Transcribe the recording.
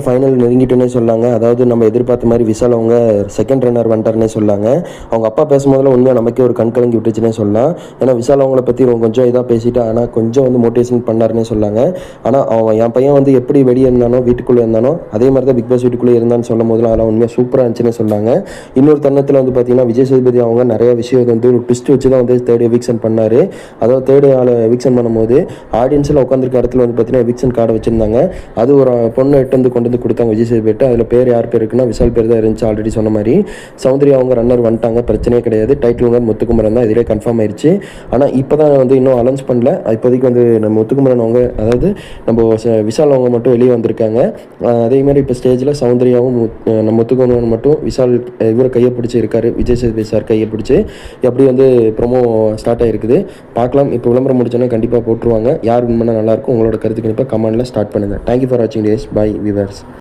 Final நெருங்கிட்டுன்னே சொல்லாங்க. அதாவது நம்ம எதிர்பார்த்த மாதிரி விஷால் அவங்க செகண்ட் ரன்னர் வந்துட்டாருன்னே சொல்லாங்க. அவங்க அப்பா பேசும்போதெல்லாம் உண்மையாக நமக்கே ஒரு கண் கலங்கி விட்டுச்சுன்னே சொல்லலாம். ஏன்னா விஷால் அவங்கள பற்றி கொஞ்சம் இதாக பேசிட்டு ஆனால் கொஞ்சம் மோட்டிவேஷன் பண்ணாருன்னே சொல்லாங்க. ஆனால் அவன் என் பையன் எப்படி வெளியே இருந்தானோ வீட்டுக்குள்ளே இருந்தானோ அதே மாதிரி தான் பிக் பாஸ் வீட்டுக்குள்ளே இருந்தான்னு சொல்லும் போதெல்லாம் அதெல்லாம் உண்மையாக சூப்பராக இருந்துச்சுன்னே சொன்னாங்க. இன்னொரு தருணத்தில் பார்த்தீங்கன்னா விஜய் சேதுபதி அவங்க நிறைய விஷயம் ஒரு ட்விஸ்ட் வச்சு தான் தேர்ட் எவிக்ஷன் பண்ணார். அதாவது தேர்ட் ஆளை எவிக்ஷன் பண்ணும்போது ஆடியன்ஸில் உட்காந்துருக்க இடத்துல பார்த்தீங்கன்னா எவிக்ஷன் கார்டை வச்சுருந்தாங்க. அது ஒரு பொண்ணு கொண்டு வந்து கொடுத்தாங்க விஜய் சேதுபதி. அதில் பேர் யார் பேர் இருக்குன்னா விஷால் பேர் தான் இருந்துச்சு. ஆல்ரெடி சொன்ன மாதிரி சௌந்தர்யா அவங்க ரன்னர் வந்துட்டாங்க, பிரச்சனையே கிடையாது. டைட்டில் வினர் முத்துக்குமரன் தான், இதிலே கன்ஃபார்ம் ஆயிடுச்சு. ஆனால் இப்போ தான் இன்னும் அலௌன்ஸ் பண்ணல. இப்போதைக்கு நம்ம முத்துக்குமரன் அவங்க, அதாவது நம்ம விஷால் அவங்க மட்டும் வெளியே வந்திருக்காங்க. அதேமாதிரி இப்போ ஸ்டேஜில் சௌந்தர்யாவும் நம்ம முத்துக்குமரன் மட்டும் விஷால் இவரை கையை பிடிச்சி இருக்காரு, விஜய் சேதுபதி சார் கையை பிடிச்சி. எப்படி ப்ரொமோ ஸ்டார்ட் ஆகிருக்குது பார்க்கலாம். இப்போ விளம்பரம் முடிச்சோன்னா கண்டிப்பாக போட்டுருவாங்க. யார் வின் பண்ணால் நல்லாயிருக்கும், உங்களோட கருத்து கண்டிப்பாக கமெண்ட்டில் ஸ்டார்ட் பண்ணுங்கள். தேங்க்யூ ஃபார் வாட்சிங் டேஸ். Bye viewers.